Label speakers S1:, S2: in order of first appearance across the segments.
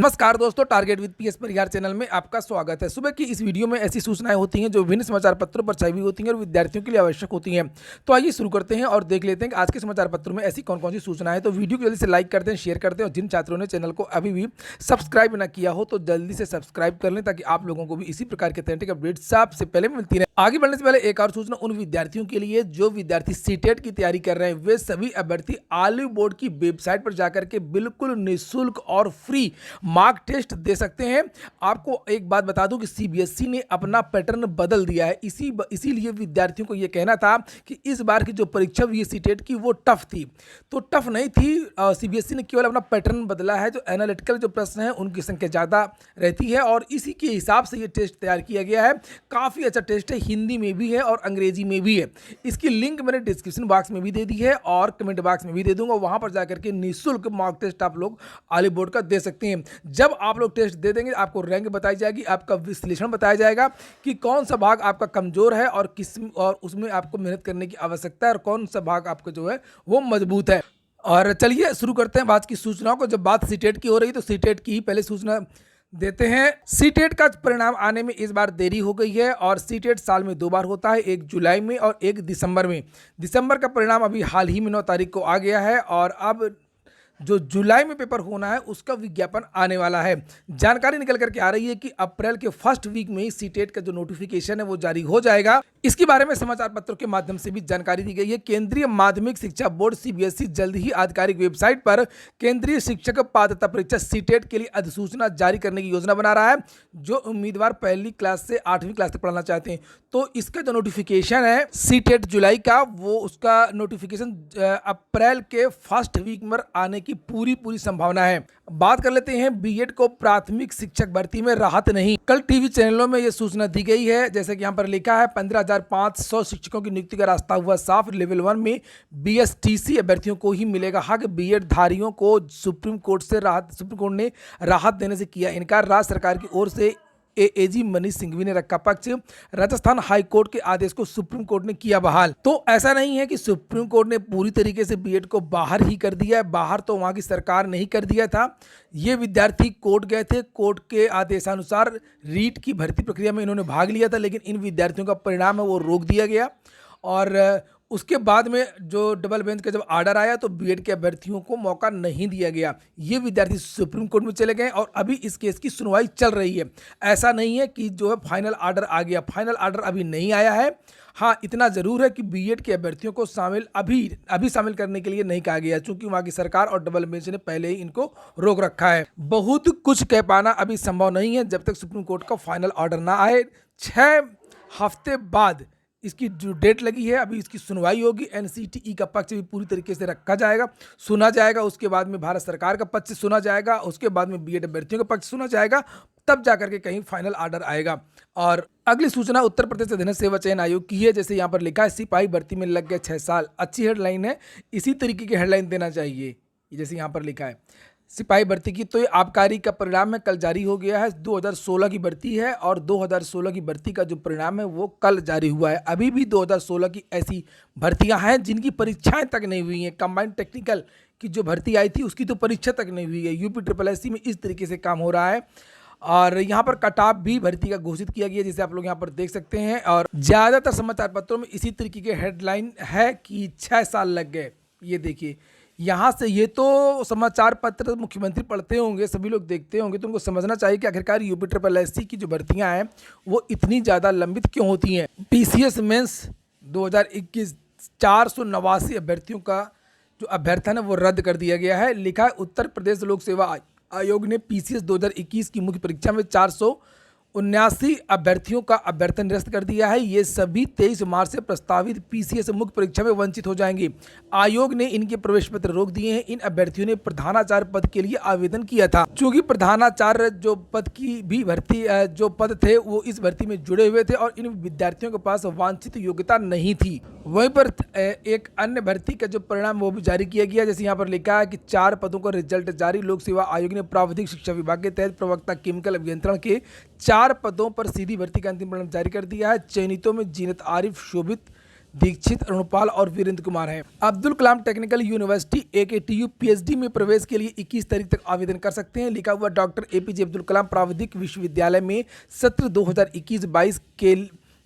S1: नमस्कार दोस्तों, target with PS Parihar channel में आपका स्वागत है। सुबह की इस वीडियो में ऐसी सूचनाएं होती हैं जो विभिन्न समाचार पत्रों पर छपी होती हैं और विद्यार्थियों के लिए आवश्यक होती हैं। तो आइए शुरू करते हैं और देख लेते हैं कि आज के समाचार पत्रों में ऐसी कौन कौन सी सूचनाएं हैं। तो वीडियो को जल्दी से लाइक कर दें, शेयर कर दें और जिन छात्रों ने चैनल को अभी भी सब्सक्राइब न किया हो तो जल्दी से सब्सक्राइब कर लें ताकि आप लोगों को भी इसी प्रकार के तरीके अपडेट सबसे पहले मिलती रहे। आगे बढ़ने से पहले एक और सूचना उन विद्यार्थियों के लिए जो विद्यार्थी सीटेट की तैयारी कर रहे हैं। वे सभी अभ्यर्थी ऑलिव बोर्ड की वेबसाइट पर जाकर के बिल्कुल निःशुल्क और फ्री मार्क टेस्ट दे सकते हैं। आपको एक बात बता दूं कि सीबीएसई ने अपना पैटर्न बदल दिया है। इसीलिए विद्यार्थियों को यह कहना था कि इस बार की जो परीक्षा हुई है सीटेट की वो टफ थी, तो टफ नहीं थी। सीबीएसई ने केवल अपना पैटर्न बदला है। जो एनालिटिकल जो प्रश्न हैं उनकी संख्या ज़्यादा रहती है और इसी के हिसाब से ये टेस्ट तैयार किया गया है। काफ़ी अच्छा टेस्ट है, हिंदी में भी है और अंग्रेजी में भी है। इसकी लिंक मैंने डिस्क्रिप्शन बॉक्स में भी दे दी है और कमेंट बॉक्स में भी दे दूंगा। वहाँ पर जाकर के निःशुल्क मॉक टेस्ट आप लोग ऑलिव बोर्ड का दे सकते हैं। जब आप लोग टेस्ट दे देंगे आपको रैंक बताई जाएगी, आपका विश्लेषण बताया जाएगा कि कौन सा भाग आपका कमजोर है और उसमें आपको मेहनत करने की आवश्यकता है और कौन सा भाग आपका जो है वो मजबूत है। और चलिए शुरू करते हैं आज की सूचनाओं को। जब बात सीटेट की हो रही तो सीटेट की पहले सूचना देते हैं। सीटेट का परिणाम आने में इस बार देरी हो गई है और सीटेट साल में 2 बार होता है, एक जुलाई में और एक दिसंबर में। दिसंबर का परिणाम अभी हाल ही में 9 तारीख को आ गया है और अब जो जुलाई में पेपर होना है उसका विज्ञापन आने वाला है। जानकारी निकल करके आ रही है कि अप्रैल के फर्स्ट वीक में ही सीटेट का जो नोटिफिकेशन है वो जारी हो जाएगा। इसके बारे में समाचार पत्रों के माध्यम से भी जानकारी दी गई है। केंद्रीय माध्यमिक शिक्षा बोर्ड सीबीएसई जल्द ही आधिकारिक वेबसाइट पर केंद्रीय शिक्षक पात्रता परीक्षा सीटेट के लिए अधिसूचना जारी करने की योजना बना रहा है। जो उम्मीदवार पहली क्लास से 8वीं क्लास तक पढ़ना चाहते हैं तो इसका जो नोटिफिकेशन है सीटेट जुलाई का, वो उसका नोटिफिकेशन अप्रैल के फर्स्ट वीक में आने की पूरी संभावना है। बात कर लेते हैं बीएड को प्राथमिक शिक्षक भर्ती में राहत नहीं। कल टीवी चैनलों में यह सूचना दी गई है। जैसे कि यहाँ पर लिखा है 15,500 शिक्षकों की नियुक्ति का रास्ता हुआ साफ। लेवल 1 में बीएसटीसी अभ्यर्थियों को ही मिलेगा हक। बीएड धारियों को सुप्रीम कोर्ट ने राहत देने से किया इनकार। राज्य सरकार की ओर से एएजी मनीष सिंघवी ने रखा पक्ष। राजस्थान हाई कोर्ट के आदेश को सुप्रीम कोर्ट ने किया बहाल। तो ऐसा नहीं है कि सुप्रीम कोर्ट ने पूरी तरीके से बीएड को बाहर ही कर दिया है। बाहर तो वहां की सरकार ने ही कर दिया था। ये विद्यार्थी कोर्ट गए थे, कोर्ट के आदेशानुसार रीट की भर्ती प्रक्रिया में इन्होंने भाग लिया था, लेकिन इन विद्यार्थियों का परिणाम है वो रोक दिया गया। और उसके बाद में जो डबल बेंच का जब आर्डर आया तो बीएड के अभ्यर्थियों को मौका नहीं दिया गया। ये विद्यार्थी सुप्रीम कोर्ट में चले गए और अभी इस केस की सुनवाई चल रही है। ऐसा नहीं है कि जो है फाइनल आर्डर आ गया, फाइनल आर्डर अभी नहीं आया है। हाँ, इतना ज़रूर है कि बीएड के अभ्यर्थियों को अभी शामिल करने के लिए नहीं कहा गया, चूंकि वहाँ की सरकार और डबल बेंच ने पहले ही इनको रोक रखा है। बहुत कुछ कह पाना अभी संभव नहीं है जब तक सुप्रीम कोर्ट का फाइनल ऑर्डर ना आए। 6 हफ्ते बाद इसकी जो डेट लगी है, अभी इसकी सुनवाई होगी। एनसीटीई का पक्ष भी पूरी तरीके से रखा जाएगा, सुना जाएगा। उसके बाद में भारत सरकार का पक्ष सुना जाएगा, उसके बाद में बीएड अभ्यर्थियों का पक्ष सुना जाएगा, तब जाकर के कहीं फाइनल ऑर्डर आएगा। और अगली सूचना उत्तर प्रदेश अधीन सेवा चयन आयोग की है। जैसे यहाँ पर लिखा है सिपाही भर्ती में लग गए 6 साल। अच्छी हेडलाइन है, इसी तरीके की हेडलाइन देना चाहिए। जैसे यहाँ पर लिखा है सिपाही भर्ती की, तो ये आबकारी का परिणाम है कल जारी हो गया है। 2016 की भर्ती है और 2016 की भर्ती का जो परिणाम है वो कल जारी हुआ है। अभी भी 2016 की ऐसी भर्तियां हैं जिनकी परीक्षाएं तक नहीं हुई हैं। कंबाइंड टेक्निकल की जो भर्ती आई थी उसकी तो परीक्षा तक नहीं हुई है। यूपी SSSC में इस तरीके से काम हो रहा है। और यहाँ पर कट ऑफ भी भर्ती का घोषित किया गया, जिसे आप लोग यहाँ पर देख सकते हैं। और ज़्यादातर समाचार पत्रों में इसी तरीके के हेडलाइन है कि 6 साल लग गए। ये देखिए यहाँ से, ये तो समाचार पत्र मुख्यमंत्री पढ़ते होंगे, सभी लोग देखते होंगे, तो उनको समझना चाहिए कि आखिरकार यूपी SSSC की जो भर्तियाँ हैं वो इतनी ज़्यादा लंबित क्यों होती हैं। पीसीएस मेंस 2021 489 अभ्यर्थियों का जो अभ्यर्थन है वो रद्द कर दिया गया है। लिखा है उत्तर प्रदेश लोक सेवा आयोग ने पीसीएस 2021 की मुख्य परीक्षा में 479 अभ्यर्थियों का अभ्यर्थन निरस्त कर दिया है। ये सभी 23 मार्च से प्रस्तावित पीसीएस मुख्य परीक्षा में वंचित हो जाएंगे। आयोग ने इनके प्रवेश पत्र रोक दिए हैं। इन अभ्यर्थियों ने प्रधानाचार्य पद के लिए आवेदन किया था। चूंकि प्रधानाचार्य जो पद की भी भर्ती जो पद थे वो इस भर्ती में जुड़े हुए थे और इन विद्यार्थियों के पास वांछित योग्यता नहीं थी। वहीं पर एक अन्य भर्ती का जो परिणाम वो भी जारी किया गया। जैसे यहाँ पर लिखा है कि 4 पदों का रिजल्ट जारी। लोक सेवा आयोग ने प्राविधिक शिक्षा विभाग के तहत प्रवक्ता केमिकल अभियंत्रण के 4 पदों पर सीधी भर्ती का अंतिम परिणाम जारी कर दिया है। चयनितों में जीनत आरिफ, शोभित दीक्षित, अरुणपाल और वीरेंद्र कुमार हैं। Abdul Kalam technical university AKTU PhD में प्रवेश के लिए 21 तारीख तक आवेदन कर सकते हैं। लिखा हुआ डॉक्टर APJ अब्दुल कलाम प्राविधिक विश्वविद्यालय में सत्र 2021-22 के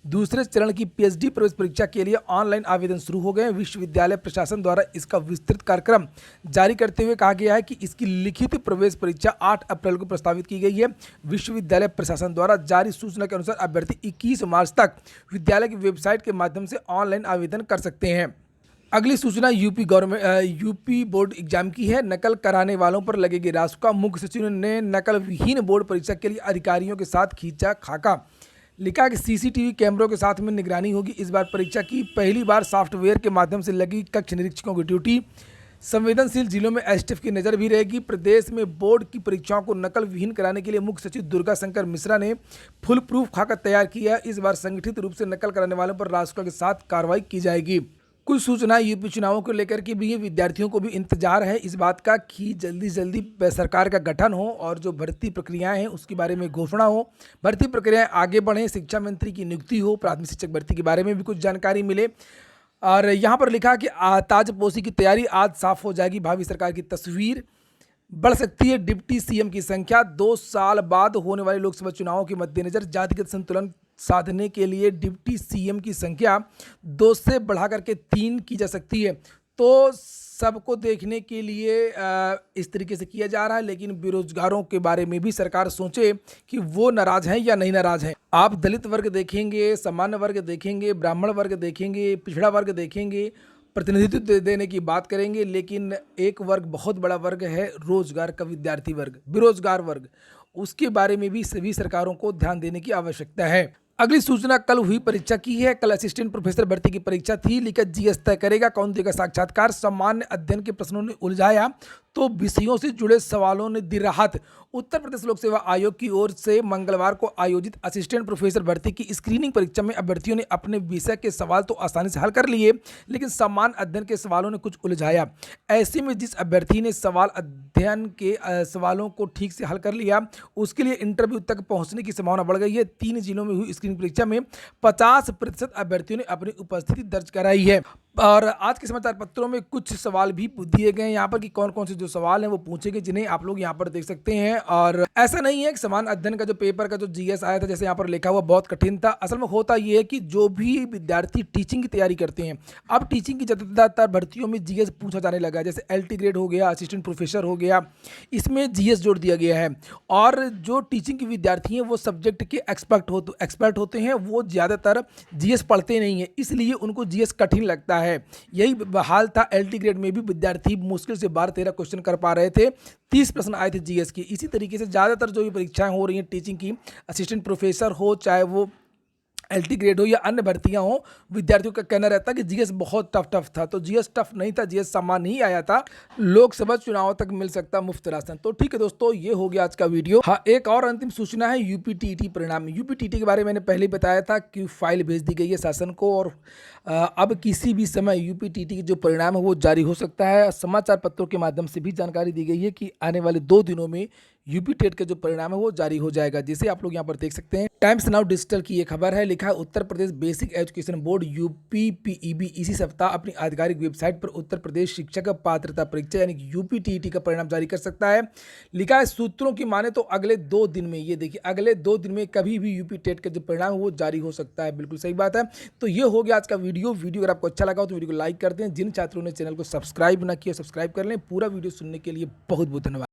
S1: दूसरे चरण की PhD प्रवेश परीक्षा के लिए ऑनलाइन आवेदन शुरू हो गए हैं। विश्वविद्यालय प्रशासन द्वारा इसका विस्तृत कार्यक्रम जारी करते हुए कहा गया है कि इसकी लिखित प्रवेश परीक्षा 8 अप्रैल को प्रस्तावित की गई है। विश्वविद्यालय प्रशासन द्वारा जारी सूचना के अनुसार अभ्यर्थी 21 मार्च तक विद्यालय की वेबसाइट के माध्यम से ऑनलाइन आवेदन कर सकते हैं। अगली सूचना यूपी बोर्ड एग्जाम की है। नकल कराने वालों पर लगेगी रासुका। मुख्य सचिव ने नकल विहीन बोर्ड परीक्षा के लिए अधिकारियों के साथ खींचा खाका। लिखा कि CCTV कैमरों के साथ में निगरानी होगी। इस बार परीक्षा की पहली बार सॉफ्टवेयर के माध्यम से लगी कक्ष निरीक्षकों की ड्यूटी। संवेदनशील जिलों में STF की नज़र भी रहेगी। प्रदेश में बोर्ड की परीक्षाओं को नकल विहीन कराने के लिए मुख्य सचिव दुर्गा शंकर मिश्रा ने फुल प्रूफ खाका तैयार किया। इस बार संगठित रूप से नकल कराने वालों पर रासुका के साथ कार्रवाई की जाएगी। कुछ सूचना यूपी चुनावों को लेकर के भी विद्यार्थियों को भी इंतजार है इस बात का कि जल्दी जल्दी सरकार का गठन हो और जो भर्ती प्रक्रियाएं हैं उसके बारे में घोषणा हो, भर्ती प्रक्रियाएं आगे बढ़ें, शिक्षा मंत्री की नियुक्ति हो, प्राथमिक शिक्षक भर्ती के बारे में भी कुछ जानकारी मिले। और यहाँ पर लिखा कि ताजपोशी की तैयारी, आज साफ हो जाएगी भावी सरकार की तस्वीर। बढ़ सकती है डिप्टी CM की संख्या। 2 साल बाद होने वाले लोकसभा चुनावों के मद्देनजर जातिगत संतुलन साधने के लिए डिप्टी CM की संख्या 2 से बढ़ा करके 3 की जा सकती है। तो सबको देखने के लिए इस तरीके से किया जा रहा है, लेकिन बेरोजगारों के बारे में भी सरकार सोचे कि वो नाराज हैं या नहीं नाराज हैं। आप दलित वर्ग देखेंगे, सामान्य वर्ग देखेंगे, ब्राह्मण वर्ग देखेंगे, पिछड़ा वर्ग देखेंगे, प्रतिनिधित्व देने की बात करेंगे, लेकिन एक वर्ग बहुत बड़ा वर्ग है रोजगार का, विद्यार्थी वर्ग, बेरोजगार वर्ग, उसके बारे में भी सभी सरकारों को ध्यान देने की आवश्यकता है। अगली सूचना कल हुई परीक्षा की है। कल असिस्टेंट प्रोफेसर भर्ती की परीक्षा थी। लिखा GS तय करेगा कौन देगा साक्षात्कार। सामान्य अध्ययन के प्रश्नों ने उलझाया तो विषयों से जुड़े सवालों ने दी राहत। उत्तर प्रदेश लोक सेवा आयोग की ओर से मंगलवार को आयोजित असिस्टेंट प्रोफेसर भर्ती की स्क्रीनिंग परीक्षा में अभ्यर्थियों ने अपने विषय के सवाल तो आसानी से हल कर लिए, लेकिन सामान्य अध्ययन के सवालों ने कुछ उलझाया। ऐसे में जिस अभ्यर्थी ने सवाल अध्ययन के सवालों को ठीक से हल कर लिया उसके लिए इंटरव्यू तक पहुंचने की संभावना बढ़ गई है। 3 जिलों में हुई स्क्रीनिंग परीक्षा में 50% अभ्यर्थियों ने अपनी उपस्थिति दर्ज कराई है। और आज के समाचार पत्रों में कुछ सवाल भी दिए गए हैं यहाँ पर कि कौन कौन से जो सवाल हैं वो पूछे गए, जिन्हें आप लोग यहाँ पर देख सकते हैं। और ऐसा नहीं है कि समान अध्ययन का जो पेपर का जो GS आया था जैसे यहाँ पर लिखा हुआ बहुत कठिन था। असल में होता ये है कि जो भी विद्यार्थी टीचिंग की तैयारी करते हैं, अब टीचिंग की ज़्यादातर भर्तियों में GS पूछा जाने लगा है। जैसे LT ग्रेड हो गया, असिस्टेंट प्रोफेसर हो गया, इसमें GS जोड़ दिया गया है। और जो टीचिंग के विद्यार्थी हैं वो सब्जेक्ट के एक्सपर्ट होते हैं, वो ज़्यादातर GS पढ़ते नहीं हैं, इसलिए उनको GS कठिन लगता है। यही हाल था LT ग्रेड में भी, विद्यार्थी मुश्किल से 12-13 क्वेश्चन कर पा रहे थे, 30 प्रश्न आए थे GS की। इसी तरीके से ज़्यादातर जो भी परीक्षाएं हो रही हैं टीचिंग की, असिस्टेंट प्रोफेसर हो चाहे वो LT ग्रेड हो या अन्य भर्तियां हो, विद्यार्थियों का कहना रहता है कि GS बहुत टफ था। तो GS टफ नहीं था, GS सामान्य ही आया था। लोकसभा चुनाव तक मिल सकता मुफ्त राशन। तो ठीक है दोस्तों, ये हो गया आज का वीडियो। हाँ, एक और अंतिम सूचना है UPTT परिणाम। UPTT के बारे में मैंने पहले ही बताया था कि फाइल भेज दी गई है शासन को और अब किसी भी समय UPTT के जो परिणाम है वो जारी हो सकता है। समाचार पत्रों के माध्यम से भी जानकारी दी गई है कि आने वाले 2 दिनों में UPTET का जो परिणाम है वो जारी हो जाएगा, जिसे आप लोग यहाँ पर देख सकते हैं। टाइम्स नाउ डिजिटल की ये खबर है। लिखा है Uttar Pradesh basic education board UPPEB इसी सप्ताह अपनी आधिकारिक वेबसाइट पर उत्तर प्रदेश शिक्षक पात्रता परीक्षा यानी कि UPTET का परिणाम जारी कर सकता है। लिखा है सूत्रों की माने तो अगले 2 दिन में, ये देखिए अगले 2 दिन में कभी भी UPTET का जो परिणाम है वो जारी हो सकता है। बिल्कुल सही बात है। तो ये हो गया आज का वीडियो अगर आपको अच्छा लगा हो तो वीडियो को लाइक कर दें। जिन छात्रों ने चैनल को सब्सक्राइब ना किया सब्सक्राइब कर लें। पूरा वीडियो सुनने के लिए बहुत बहुत धन्यवाद।